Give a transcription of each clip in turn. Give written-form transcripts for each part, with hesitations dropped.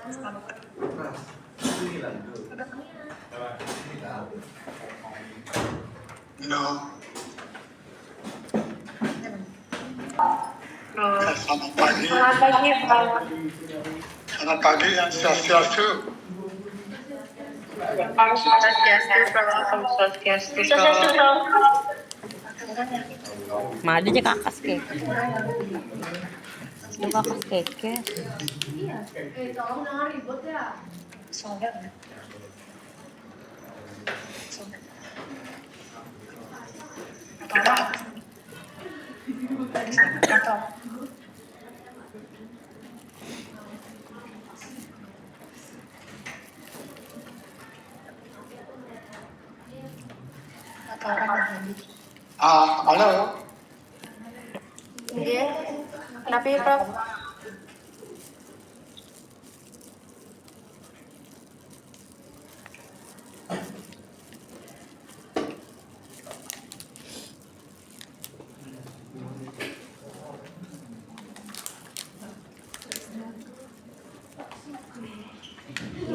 Halo. Selamat pagi. Selamat pagi, Pak. Selamat pagi yang swastiastu. Om Swastiastu, Om Swastiastu. Swastiastu. Madanya kakas keke. Itu kakas keke. Tolong jangan ribut ya. Halo. Iya. Kenapa ya, Prof?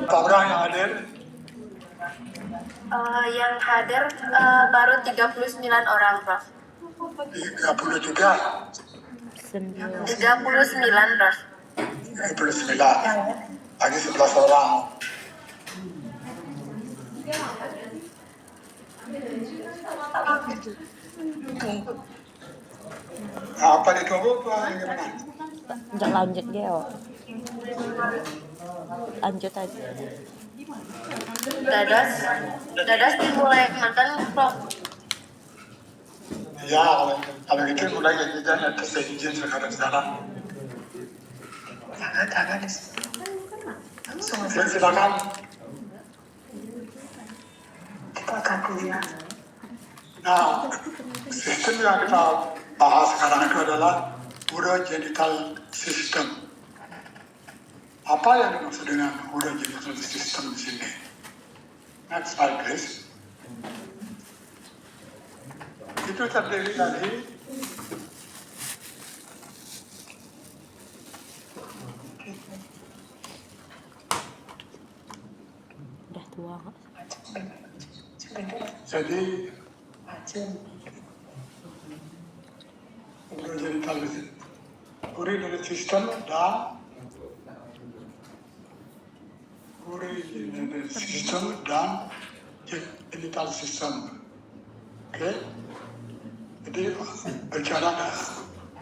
Berapa orang yang hadir? Yang hadir baru 39 orang, Prof. 33. 39, Prof. 39. Lagi 11 orang. Apa ditunggu Pak? Gimana? Lanjut Geo. Lanjut aja. Dadas dimulai mantan, Prof. Ya, kalau gitu mulai kita nanti saya izin sekarang. Jangan. Silakan. Kita akan kuliah. Nah, sistem yang kita bahas sekarang itu adalah urogenital system. Apa yang dimaksud dengan urogenital system di sini? Next slide, please. Itu terdiri dari Udah tua. jadi urogenital system dan genital system. Oke. Jadi bicara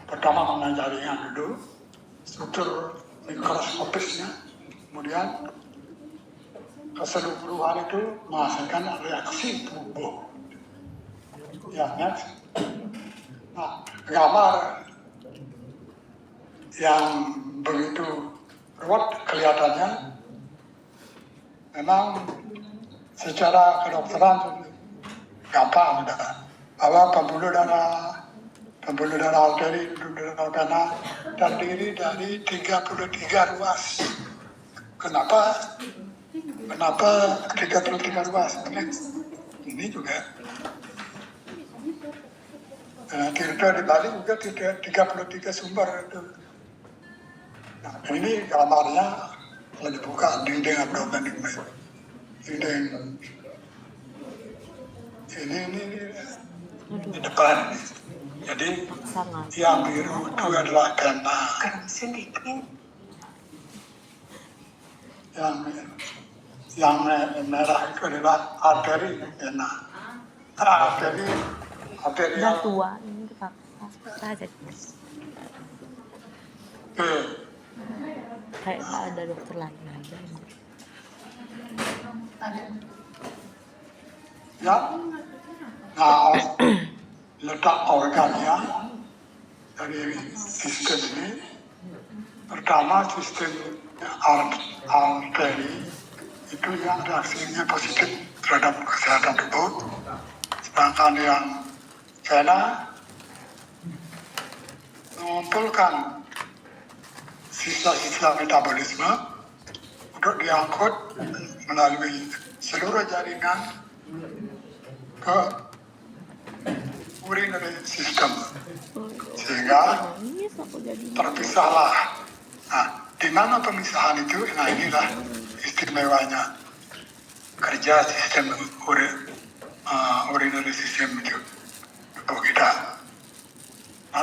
pertama mengenai jaringan dulu, struktur mikroskopisnya, kemudian keseluruhan itu menghasilkan reaksi tubuh. Ya, next. Nah, gambar yang begitu ruwet kelihatannya, memang secara kedokteran gampang bahwa pembuluh darah arteri, pembuluh darah vena terdiri dari 33 ruas. Kenapa 33 ruas? Ini juga tidak di Bali juga 33 sumber itu. Nah, ini gambarnya kalau dibuka dinding abdomen dinding ini di depan. Jadi yang biru itu adalah vena. Yang merah itu adalah arteri vena. Arteri Udah tua ini kakas aja. Kayak nggak ada dokter lain aja. Ya, nah, letak organnya dari sistem ini. Pertama sistem arteri itu yang reaksinya positif terhadap kesehatan tubuh, sedangkan yang vena mengumpulkan sisa-sisa metabolisme untuk diangkut melalui seluruh jaringan ke urinary system, sehingga terpisahlah. Nah, Di mana pemisahan itu? Nah inilah istimewanya kerja sistem urinary system itu tubuh kita. Nah,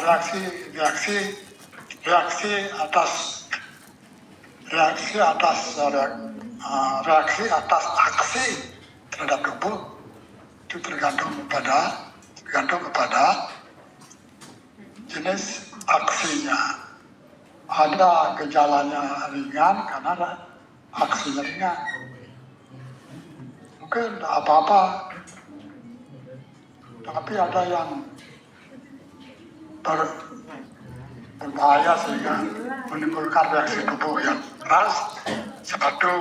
reaksi atas aksi terhadap tubuh itu tergantung kepada jenis aksinya. Ada gejalanya ringan karena ada aksinya ringan. Mungkin tidak apa-apa, tapi ada yang berbahaya sehingga menimbulkan reaksi tubuh yang keras seperti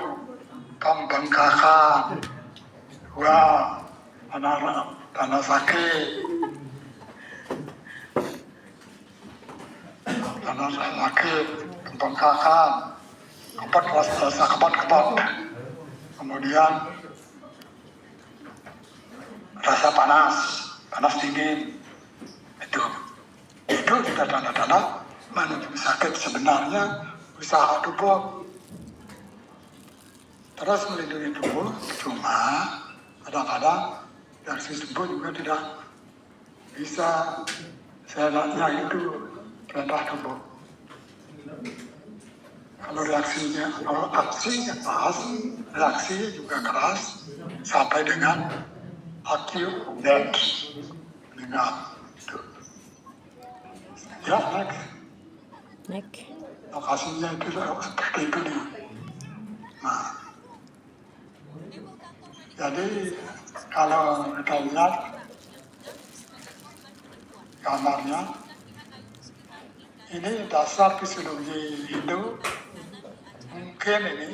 pembengkakan, karena sakit, pembengkakan, rasa kebot-kebot, kemudian rasa panas dingin, itu sudah tanda-tanda menuju sakit. Sebenarnya usaha tubuh terus melindungi tubuh, cuma kadang-kadang reaksi tubuh juga tidak bisa seenaknya itu perintah tubuh. Kalau aksinya keras, reaksinya juga keras sampai dengan acute death, meninggal. Ya, next. Lokasinya itu seperti itu nih. Nah, jadi kalau kita lihat gambarnya, ini dasar fisiologi Hindu. Mungkin ini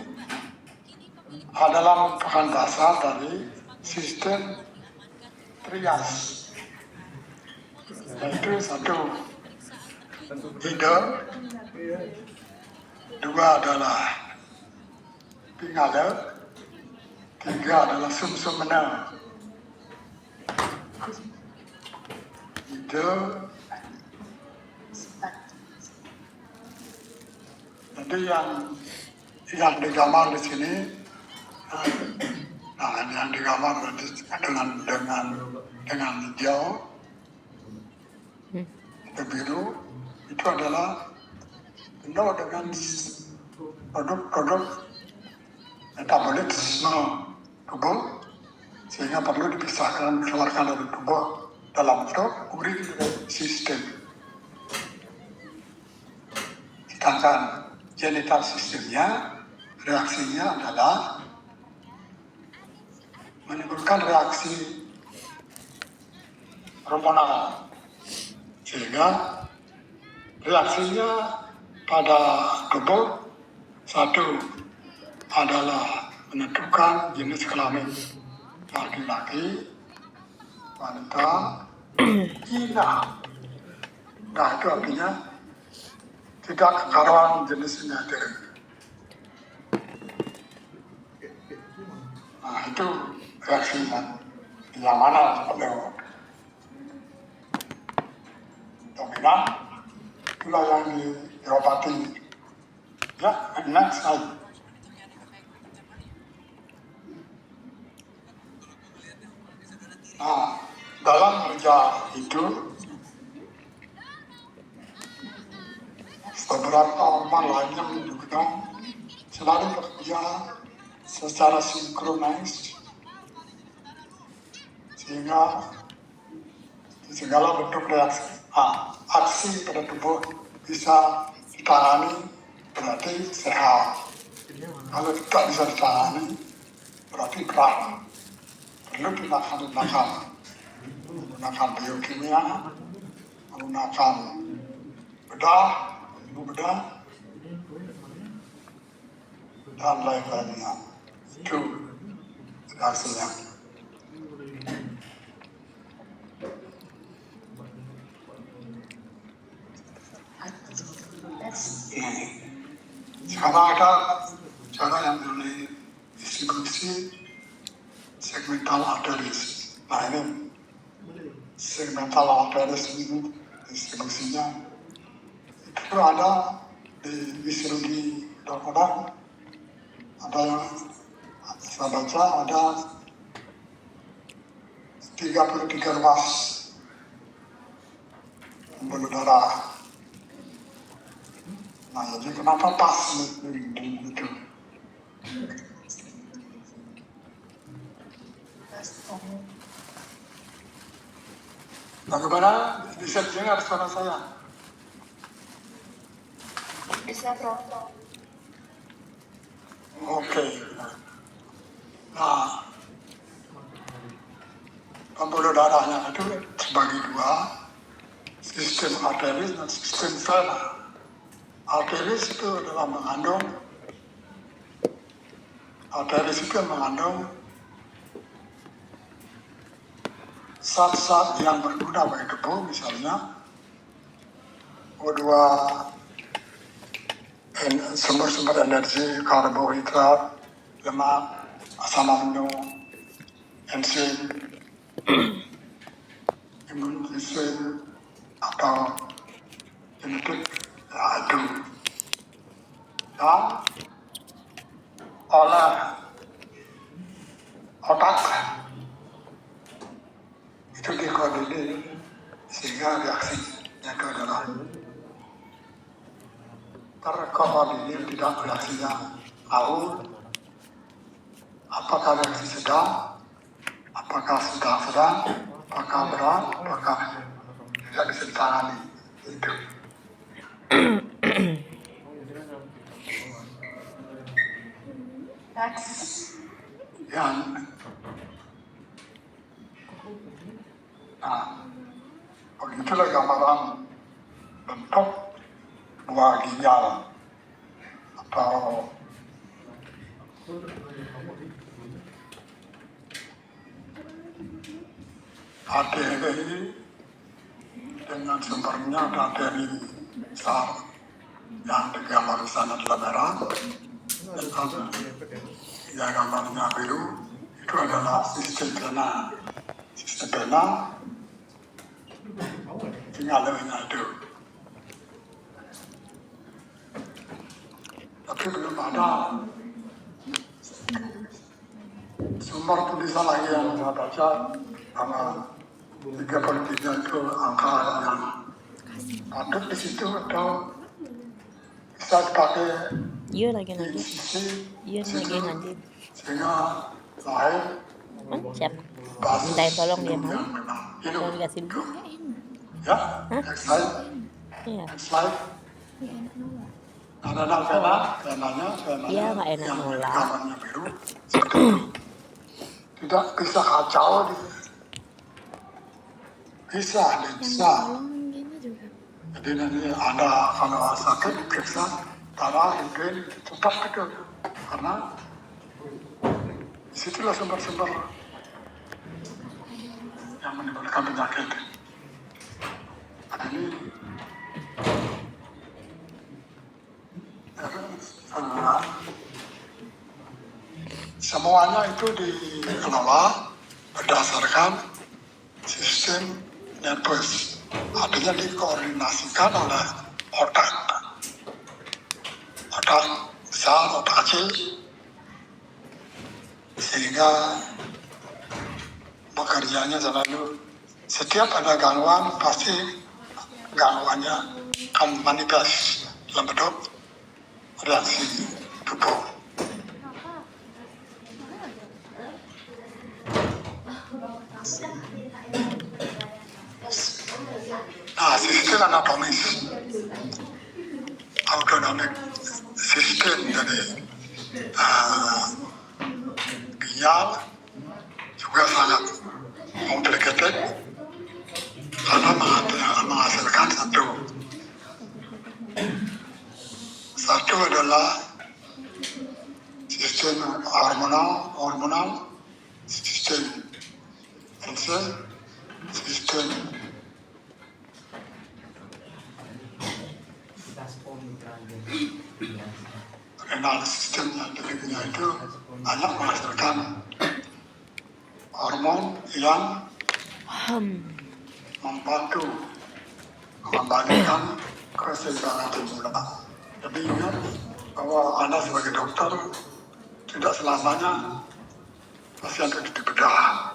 adalah merupakan dasar dari sistem trias, yaitu satu hidup, dua adalah pingala, tiga adalah sumsumna. Hidup. Jadi yang digambar di sini, yang digambar dengan hijau, itu biru, itu adalah penuh dengan produk-produk metabolisme tubuh, sehingga perlu dikeluarkan dari tubuh dalam bentuk urinary system. Sedangkan genital sistemnya, reaksinya adalah menimbulkan reaksi hormonal, sehingga reaksinya pada tubuh satu adalah menentukan jenis kelamin laki-laki, wanita, ina. Nah itu artinya tidak kekaruan jenisnya itu. Nah itu reaksinya. Yang mana dominan, itulah yang diobati. Ya, next slide. Nah, dalam kerja itu beberapa hormon lainnya menunjukkan selalu bekerja secara sinkronis, sehingga segala bentuk aksi pada tubuh bisa ditangani, berarti sehat. Kalau tidak bisa ditangani, berarti berat. Perlu menggunakan biokimia, menggunakan bedah, dan lain-lainnya. Itu reaksinya. Sekarang ada cara yang mengenai distribusi segmental arteries. Nah ini segmental arteries ini distribusinya itu ada di fisiologi Mudah-mudahan ada yang saya baca ada 33 ruas pembuluh darah. Nah, jadi kenapa pas itu? Bagaimana bisa dengar suara saya? Bisa, Prof. Oke. Nah, pembuluh darahnya itu terbagi dua, sistem arteris dan sistem vena. Arteris itu adalah mengandung zat-zat yang berguna bagi tubuh, misalnya O2, sumber-sumber energi, karbohidrat, lemak, asam amino, enzim, imunogen atau genetik, ya itu. Dan oleh otak itu dikoordinir sehingga reaksinya itu adalah terkoordinir, tidak reaksinya awal, apakah reaksi sedang, apakah sedang, apakah berat, apakah tidak bisa ditangani itu. Yang begitulah gambaran bentuk buah ginjal atau arteri dengan sumbernya ada arteri besar yang digambar di sana adalah merah, dan kalau yang gambarnya biru itu adalah sistem vena. Sistem vena tinggalnya itu. Tapi belum ada sumber tulisan lagi yang saya baca karena 33 itu angka yang patut di situ atau bisa dipakai Iya lagi di nanti. sisi Iya lagi situ nanti. sehingga lahir Siap. basis Mintain tolong dia hidup mau. yang memang hidup. Kalau dikasih duit nggak enak. Ya, next slide. Iya. Next slide. Ada venanya Iya, nggak enak yang nolak. gambarnya biru. Seperti itu. Tidak bisa kacau, bisa. Tolong gini juga. Jadi nanti ada kalau sakit periksa darah, urin, tetap itu. Karena disitulah sumber-sumber yang menimbulkan penyakit. Ini semuanya itu dikelola berdasarkan sistem nervous, artinya dikoordinasikan oleh otak besar, otak kecil, sehingga bekerjanya selalu setiap ada gangguan pasti gangguannya akan manifest dalam bentuk reaksi tubuh. Nah, sistem anatomis, autonomic sistem dari ginjal juga sangat complicated karena menghasilkan satu adalah sistem hormonal, sistem enzim, sistem renal sistem yang dirinya itu banyak menghasilkan hormon yang membantu membalikan keseimbangan tubuh. Tapi ingat bahwa Anda sebagai dokter tidak selamanya pasien itu dibedah.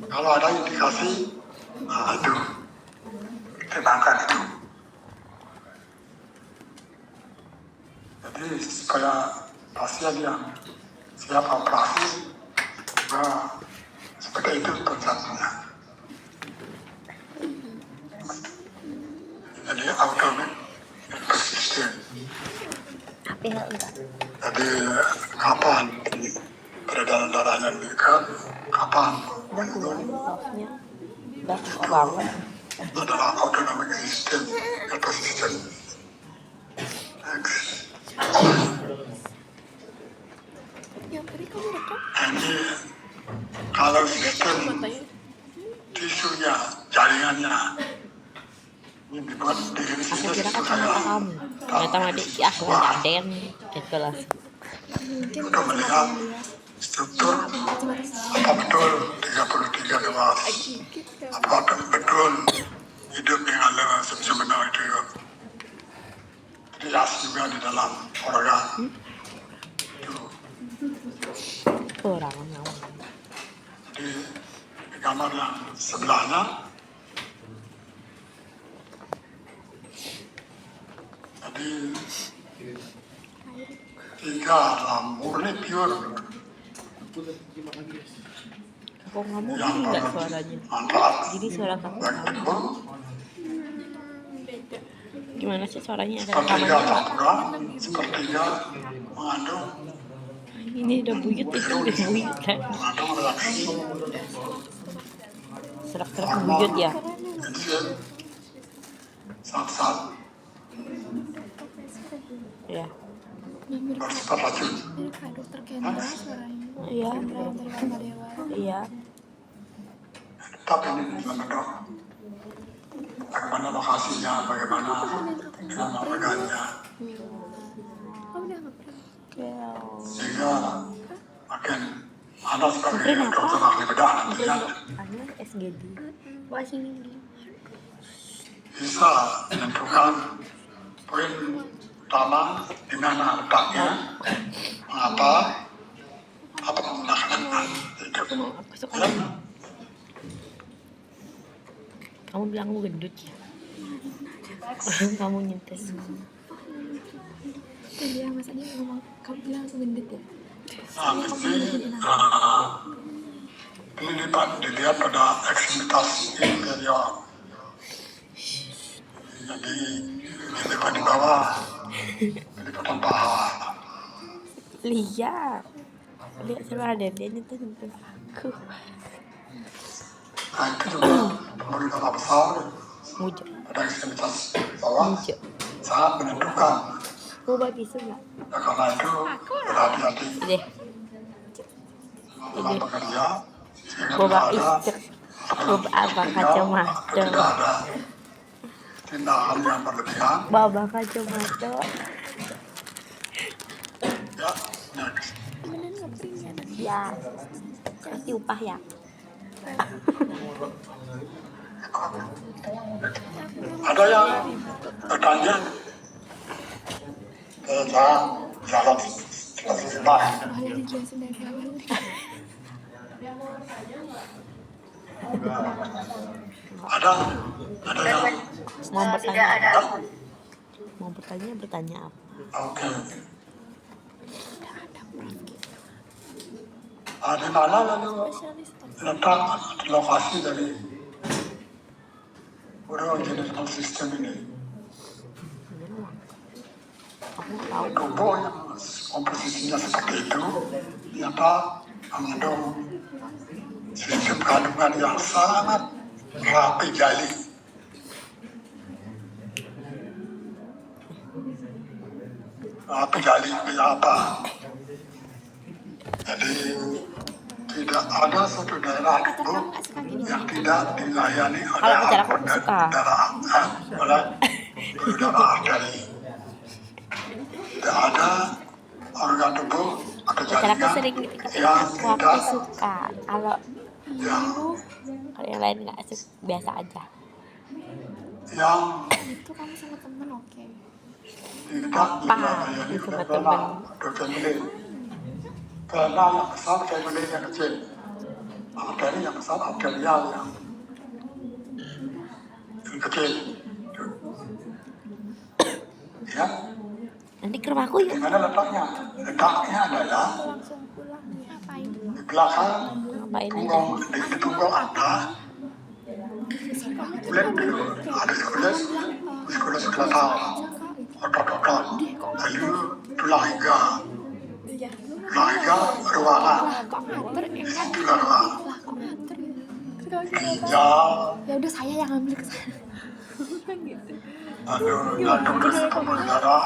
Kalau ada indikasi, nah itu pertimbangkan itu. Jadi supaya pasien yang siap operasi juga seperti itu konsepnya. Jadi automatic persisten. Tapi enggak. Jadi kapan peredaran darahnya meningkat, kapan Udah keluar sausnya. Udah banget. adalah autonomic system atau sistem X. Ini kalau sistem tisunya, jaringannya ini dibuat di Aku sini kira kan saya sama kamu. Ternyata mati aku nggak den gitu lah. untuk melihat struktur apa betul 33 dewas, apakah betul hidup yang ada sebenarnya itu rias juga di dalam organ itu. Kurang nyawa. Di gambar yang sebelahnya, jadi 3 adalah murni pure Aku nggak mau yang gini nggak suaranya. manfaat Jadi suara kamu bagi tubuh. gimana sih suaranya ada Sepertiga rekamannya nggak? campuran, sepertiga mengandung Ini udah buyut itu udah buyut kan. mengandung reaksi Serak-serak buyut ya. enzim zat-zat Ya. bersifat racun. Kak dokter Kendra suaranya. Iya. Kendra yang dari Kota Dewa. Iya. Tapi ini dalam bentuk bagaimana lokasinya, bagaimana dengan organnya, Oh udah nggak pernah. sehingga makin Anda sebagai dokter ahli bedah nantinya Karena SGD. Wah sini. bisa menentukan poin utama di mana letaknya, mengapa, apa menggunakan itu. Aku suka. Kamu bilang aku gendut ya. Kamu nyintes. Tadi ya masanya ngomong kamu bilang aku gendut ya. Nah, ini dilihat pada ekstremitas inferior. Jadi dilipat di bawah, lipatan paha. Lihat suara dedenya tuh nyentuh aku. Nah itu juga pembuluh darah besar Mujo. pada ekstremitas bawah Mujo. sangat menentukan. Mau bagi semua. Nah, karena itu berhati-hati Deh. dalam bekerja sehingga Boba tidak ada istek. Boba apa tidak kacamata. ada tindakan yang berlebihan. Boba kacamata. Ya, next. Ya. Kasih upah ya. Ada yang bertanya tentang jalan seperti lain. Boleh dijelasin dari awal. Ada yang Mau Tidak bertanya ada. apa? Mau bertanya apa? oke. Di mana lalu letak lokasi dari urogenital system ini? Aku tahu. Tubuh yang komposisinya seperti itu ternyata mengandung sistem kandungan yang sangat rapi jali. Rapi jali itu apa? Jadi tidak ada suatu daerah tubuh yang tidak dilayani oleh Kalau bicara aku angkut suka. darah, oleh pembuluh darah arteri. Tidak ada organ tubuh atau Bicara aku jaringan sering gitu. yang Aku tidak suka. Kalau yang yang lain nggak suka biasa aja. yang Itu kamu sama temen oke. tidak dilayani oleh Bella atau family. Bella yang besar, family yang kecil. Dari yang besar, Adelia yang kecil. Ya, Nanti ke rumahku di yuk. mana letaknya? Letaknya adalah Langsung pulang ngapain? di belakang Ngapain aja? punggung, di punggung Anda. Kulit ada sekolah tahu, otot-otot, lalu tulang iga, Iya. ruangan, Lah kok ngatur enak. tulang ruangan, Lah kok ngatur ya. Sudah ginjal, ya udah saya yang ambil ke sana. Gitu. lalu terus pembuluh darah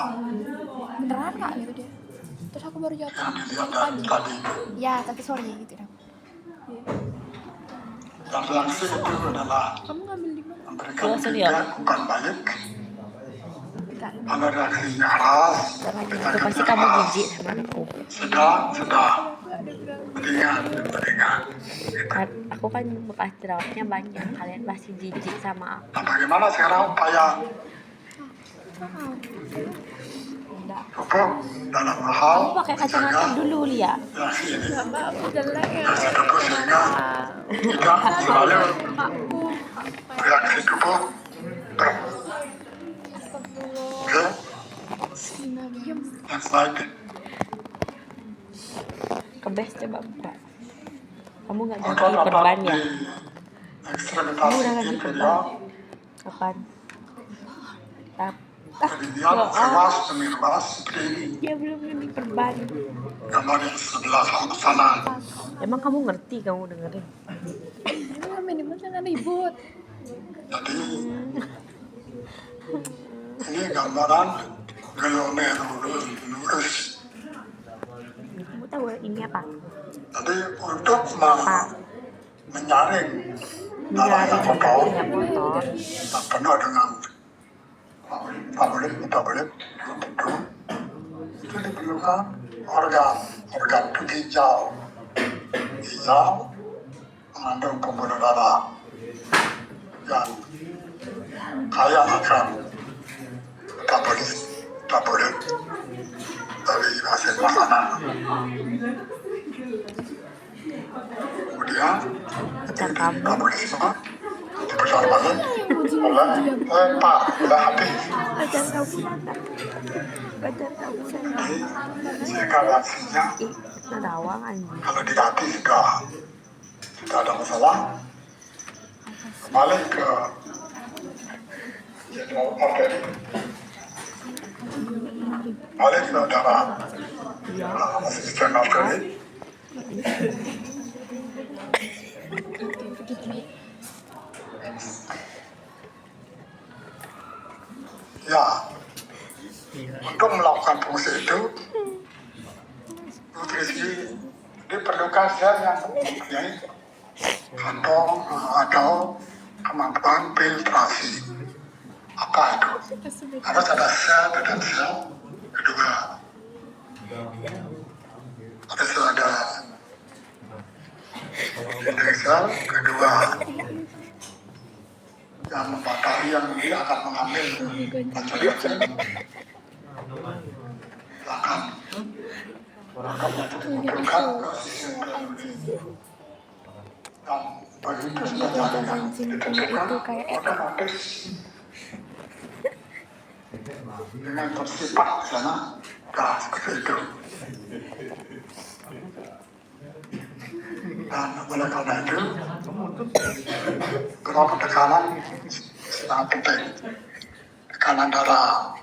Beneran kak gitu dia. Terus aku baru jawab yang dilihat tadi. ya tapi sorry gitu dong. Dan reaksi itu adalah Kamu ngambil di mana? memberikan Kelas dia. feedback bukan balik. Kalau reaksinya keras, Jangan gitu, pasti kamu jijik sama aku. sudah mendingan. Kan aku kan bekas jerawatnya banyak, kalian pasti jijik sama aku. Nah, bagaimana sekarang upaya Enggak. pupuk dalam hal Kamu pakai kacamata dulu, Lia. reaksi ini? Aku jelek ya. Reaksi tubuh sehingga tidak kembali reaksi tubuh terus. Oke, Sina diem. yang baik. Kebes coba buka. Kamu nggak Otot ganti perban di ya? ekstremitas Kamu udah ganti inferior, Kapan? Tap. kemudian ruas demi ruas seperti ini. Dia belum ganti perban. Gambar yang sebelah sana. Emang kamu ngerti, kamu dengerin? Emang minimal jangan ribut. Jadi ini gambaran glomerulus. Kamu tahu ini apa? Jadi untuk menyaring darah yang Menyaring kotor yang kotor. dan penuh dengan metabolit tertentu, itu diperlukan organ itu ginjal mengandung pembuluh darah yang kaya akan metabolit dari hasil makanan. Kemudian Pacar kamu. metabolisme dibesar balik oleh hati. Pacar kamu datang. Pacar kamu datang. Sehingga reaksinya Ih, nerawang anjing. kalau di hati sudah tidak ada masalah, kembali ke jenderal arteri, balik ke darah asisten arteri. Ya, untuk melakukan fungsi itu, nutrisi diperlukan sel yang mempunyai kantong atau kemampuan filtrasi. Apa itu? Harus ada sel dan sel kedua. Harus ada sel kedua yang membatasi yang dia akan mengambil bagian akan membutuhkan dan begitu sebenarnya ditentukan otomatis dengan bersifat di sana seperti itu. Dan oleh karena itu berapa tekanan sangat penting. Tekanan darah,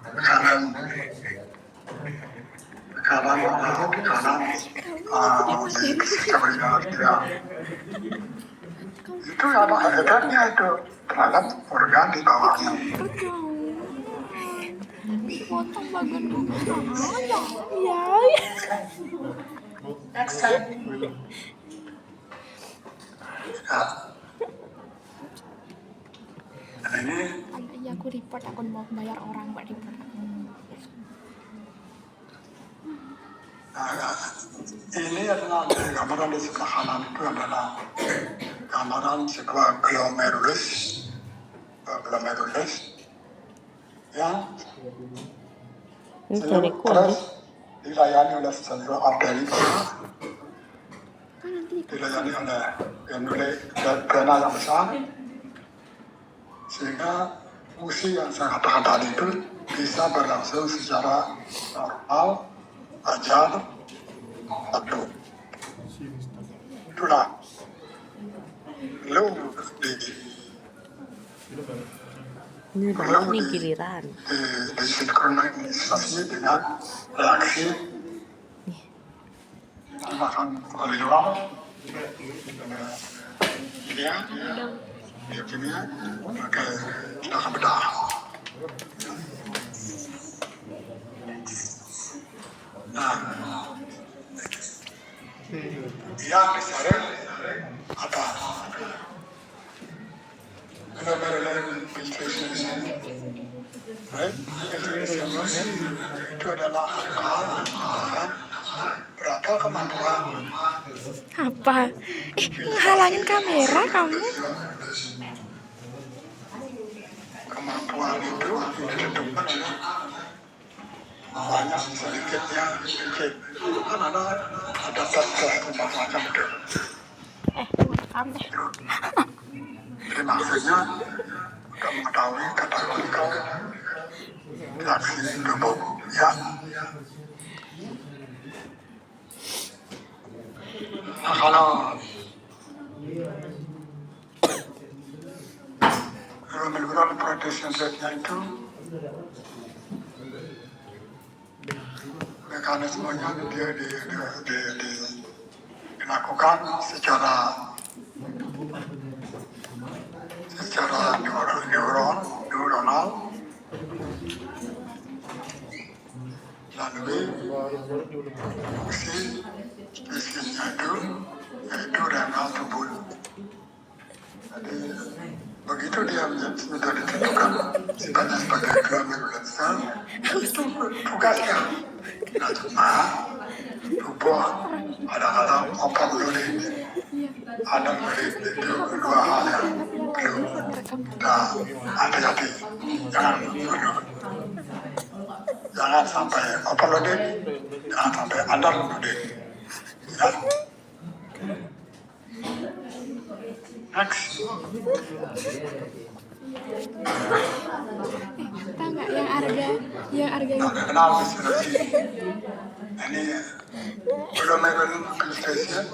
tekanan itu ada hebatnya itu terhadap organ di bawahnya. Potong bagian bawah ya. Next time. Ya. Dan ini Iya aku report, aku mau bayar orang buat report. ini adalah gambaran di sebelah kanan itu adalah gambaran sebuah glomerulus glomerulus yang Ini cariku aja. terus dilayani oleh saluran arteri bawah, dilayani oleh vena yang besar, sehingga fungsi yang saya katakan tadi itu bisa berlangsung secara normal, lancar, satu. Itulah belum Ini banget nih giliran. disinkronisasi dengan reaksi makan oleh luar kimia pakai tindakan bedah. Nah, yang disaring apa? Glomerular filtration, right? Filtration itu adalah berapa kemampuan Apa? Ngehalangin kamera kamu. kemampuan itu ditentukan oleh banyak sedikitnya sedikit kan ada tes macam itu. Jadi maksudnya untuk mengetahui kategori reaksi tubuh ya. Nah, kalau glomerular protection rate-nya itu mekanismenya dia dilakukan secara neuronal melalui fungsi spesiesnya itu yaitu renal tubul. Jadi begitu dia sudah ditentukan sifatnya sebagai glomerular cell, itu tugasnya. Nah, cuma tubuh kadang-kadang overloading, underloading itu dua hal yang perlu kita hati-hati. Jangan sampai overloading, jangan sampai underloading. Ya. Next. Tahu nggak yang harga Kenal fisiologi. Ini glomerular filtration,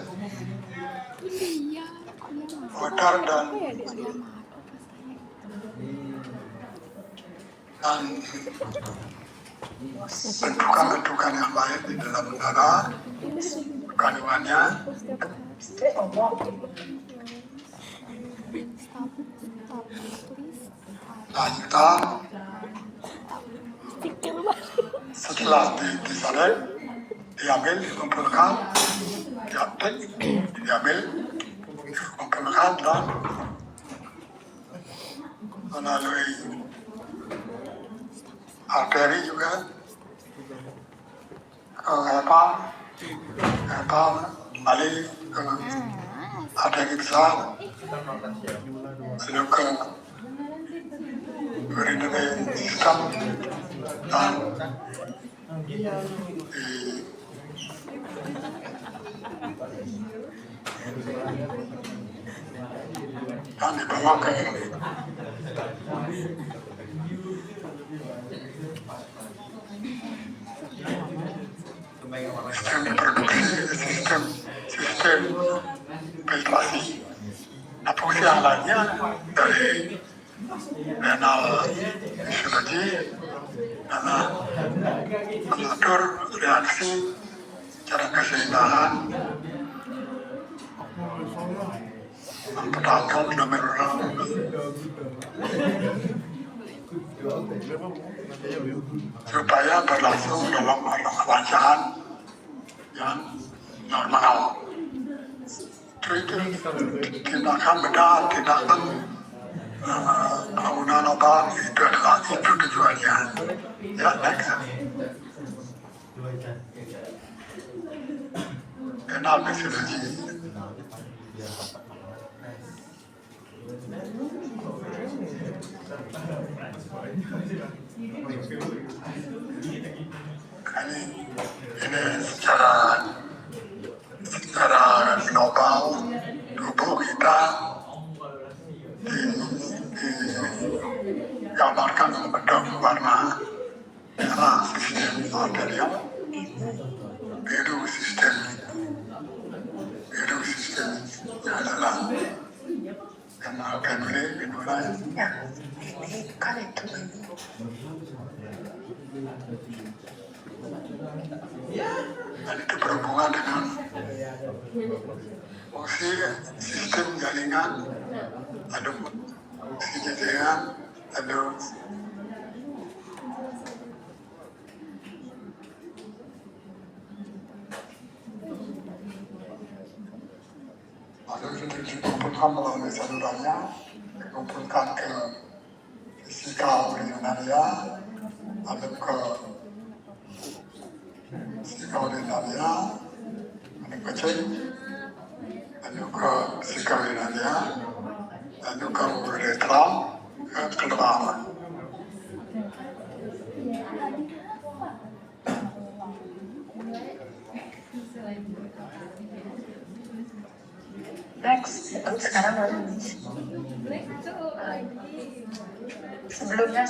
iya. water dan bentukan-bentukan yang lain di dalam darah, kandungannya lanjutan setelah disalin, diambil, dikumpulkan, diambil, dikumpulkan dan melalui arteri juga ke hepa kembali ke arteri besar, lalu ke urinary system dan dibawa ke sistem produksi, sistem filtrasi. Nah, fungsi yang lainnya dari renal fisiologi adalah mengatur reaksi secara keseimbangan, mempertahankan glomerular supaya berlangsung dalam kelancaran yang normal. Itu tindakan bedah, tindakan penggunaan obat itu adalah itu tujuannya. Ya, next. Renal fisiologi. Ini secara global tubuh kita digambarkan membentuk warna merah sistem arterial, biru sistemnya adalah karena family dimulai ini kan itu dan itu berhubungan dengan fungsi sistem jaringan, ada fungsi jaringan, ada dikumpulkan melalui salurannya, dikumpulkan ke fisikal urinaria, lalu ke fisikal urinaria, lalu kecil, lalu ke fisikal urinaria, lalu ke uretra, ke keluar. Next, itu sekarang baru sebelumnya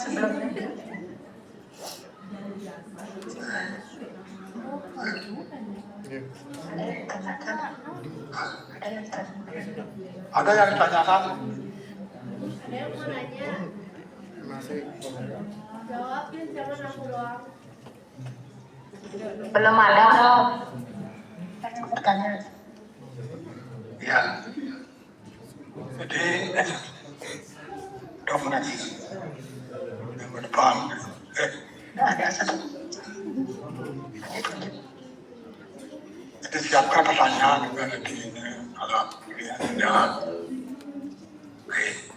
ada yang ditanyakan? Ada yang mau nanya? Jawabin, jangan aku doang. Belum ada. Pertanyaan. Ya. Jadi dominasi yang depan. Ada satu. Jadi siapkan pertanyaan nanti kalau jangan. Oke.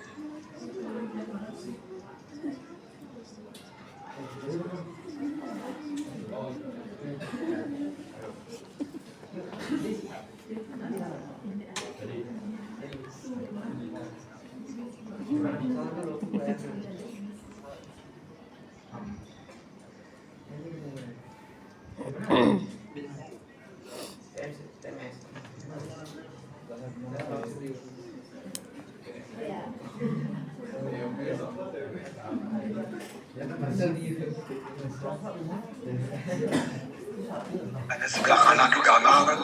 Ada sebelah kanan juga kan.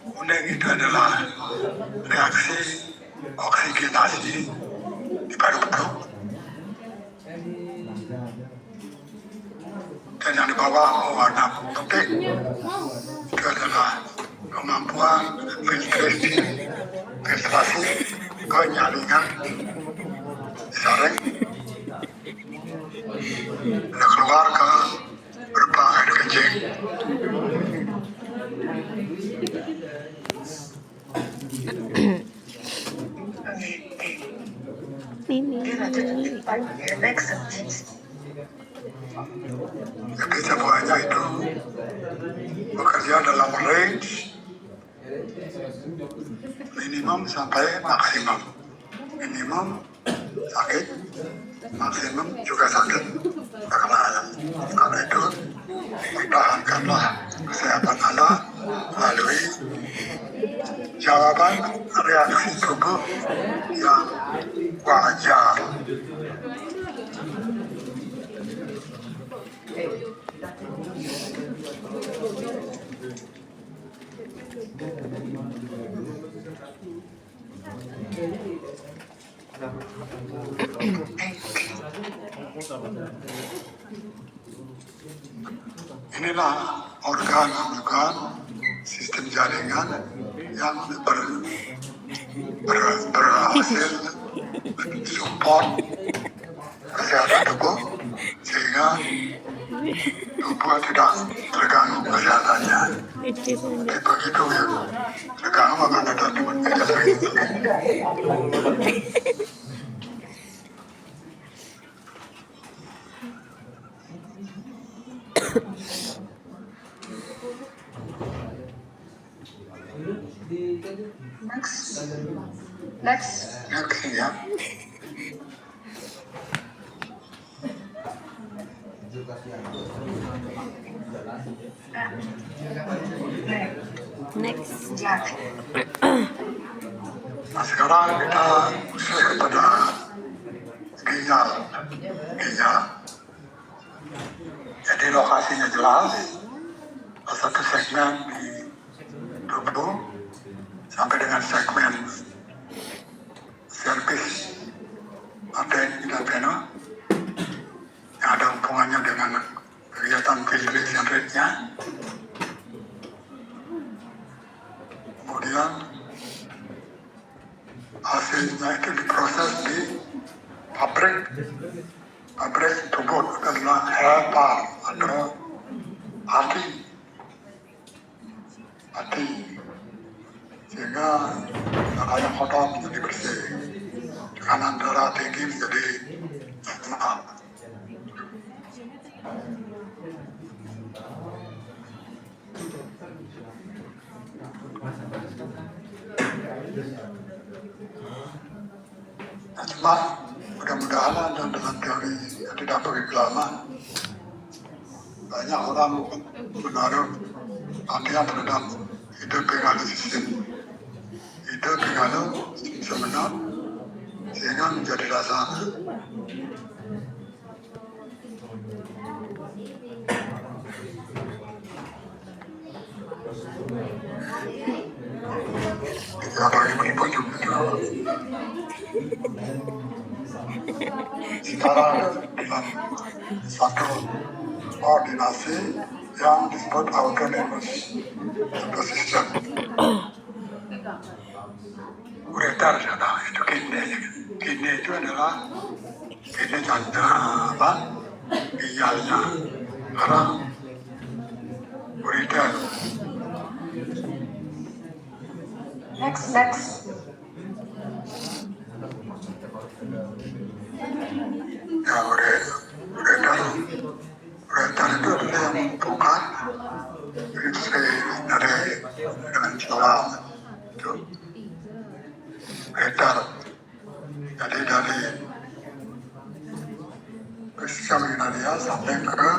Kuning itu adalah reaksi oksigenasi di paru-paru. Dan yang di bawah warna putih itu adalah kemampuan filtrasi penyaringan saring keluar ke berupa air kencing. Jadi semuanya itu bekerja dalam range minimum sampai maksimum. Minimum sakit, maksimum juga sakit. Karena itu pertahankanlah kesehatan Anda melalui jawaban reaksi tubuh yang wajar. Inilah organ-organ sistem jaringan yang berhasil support kesehatan tubuh sehingga tubuh tidak terganggu kesehatannya. Begitu ya, terganggu akan ada teman kerja itu. Next ya. Next. Nah, sekarang kita masuk kepada ginjal. Jadi lokasinya jelas, satu segmen di tubuh sampai dengan segmen cervix arteri dan vena yang ada hubungannya dengan kegiatan filtration rate-nya. Kemudian hasilnya itu diproses di pabrik tubuh adalah HEPA atau hati, sehingga darah yang kotor menjadi bersih, tekanan darah tinggi menjadi normal. Nah, cuma mudah-mudahan ada dalam teori yang tidak begitu lama, banyak orang menaruh latihan terhadap hidup pengaruh sistem sebenar, sehingga menjadi rasa ya bagi menipu juga. Sekarang dalam satu koordinasi yang disebut autonomous system. Ureter sana itu kidney itu adalah kidney ginjalnya, karena ureter. Next. Ya ureter itu adalah yang menentukan fungsi dari dengan celah itu ureter. Jadi dari sistem urinaria sampai ke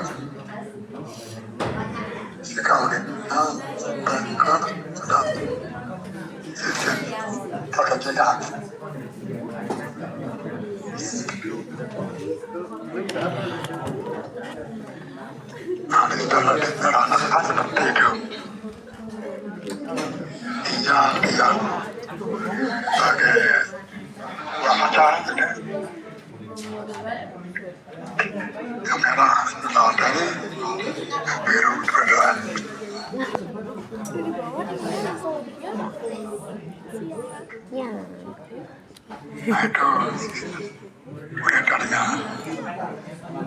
sikaulinnya sampai ke sistem pekerjaan. Nah, di dalam kan seperti itu. Ginjal sebagai wajah gitu. Yang merah sebelah dari biru keadaan. Ya. Nah, itu ureternya.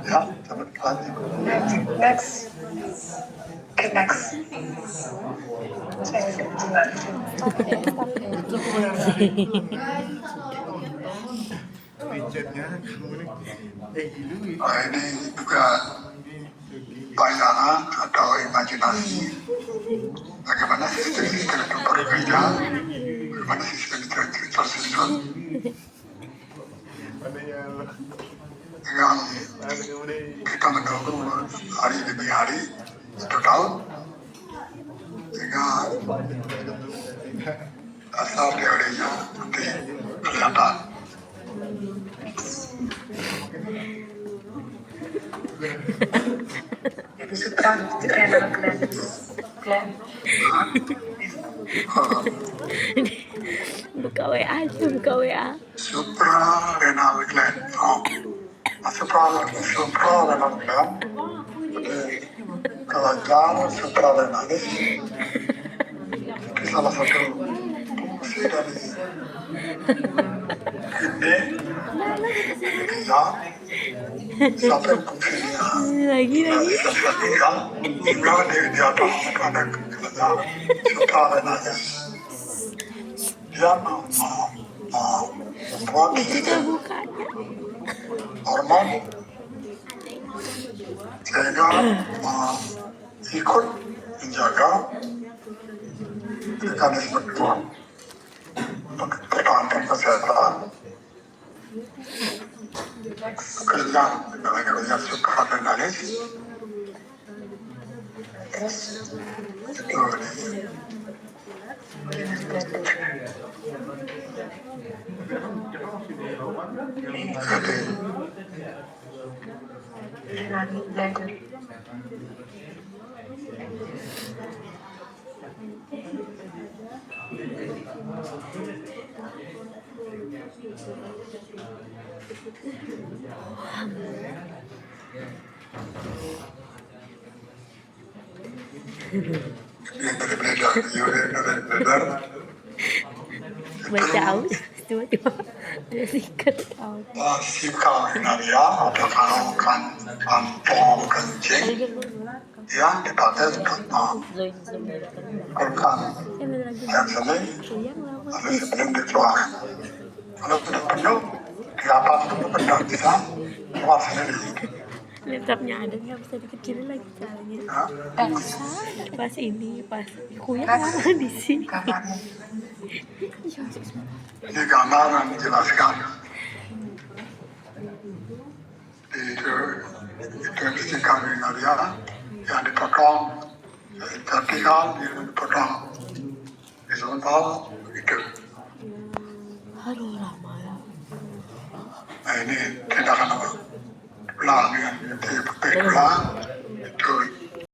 Ya, cepat lagi. Next. Nah, ini juga bayangan atau imajinasi bagaimana sistem itu bekerja, bagaimana sistem itu tersusun, yang kita menunggu hari demi hari 1 tahun, sehingga dasar teorinya nanti kelihatan. Jadi sutra renal gland. Buka WA. Suprarenal gland. Suprarenal gland. Kelenjar suprarenalis itu salah satu fungsi dari kidney, ginjal, sampai fungsinya Lagi. ginjal, hingga di atas ada kelenjar suprarenalis. Dia membuat hormon sehingga ikut menjaga mekanisme tubuh untuk pertahankan kesehatan. Kerja suprarenalis Yang beredar, beredar Baca aus, tiba-tiba ada stiker aus. si kawin ya ada karaokan kantong kencing yang dipakai untuk melakukan air seni lalu sebelum dikeluarkan. Kalau sudah penuh, dilapas itu benar bisa keluar sendiri. Laptopnya ada nggak bisa dikecilin lagi caranya. Ya. Pas ini, pas kuliah di sini. Ini gambar yang menjelaskan itu si kawin ya yang dipotong, tertikan yang dipotong horizontal itu. Aduh lama ya. Nah ini tindakan ulang yang dipegang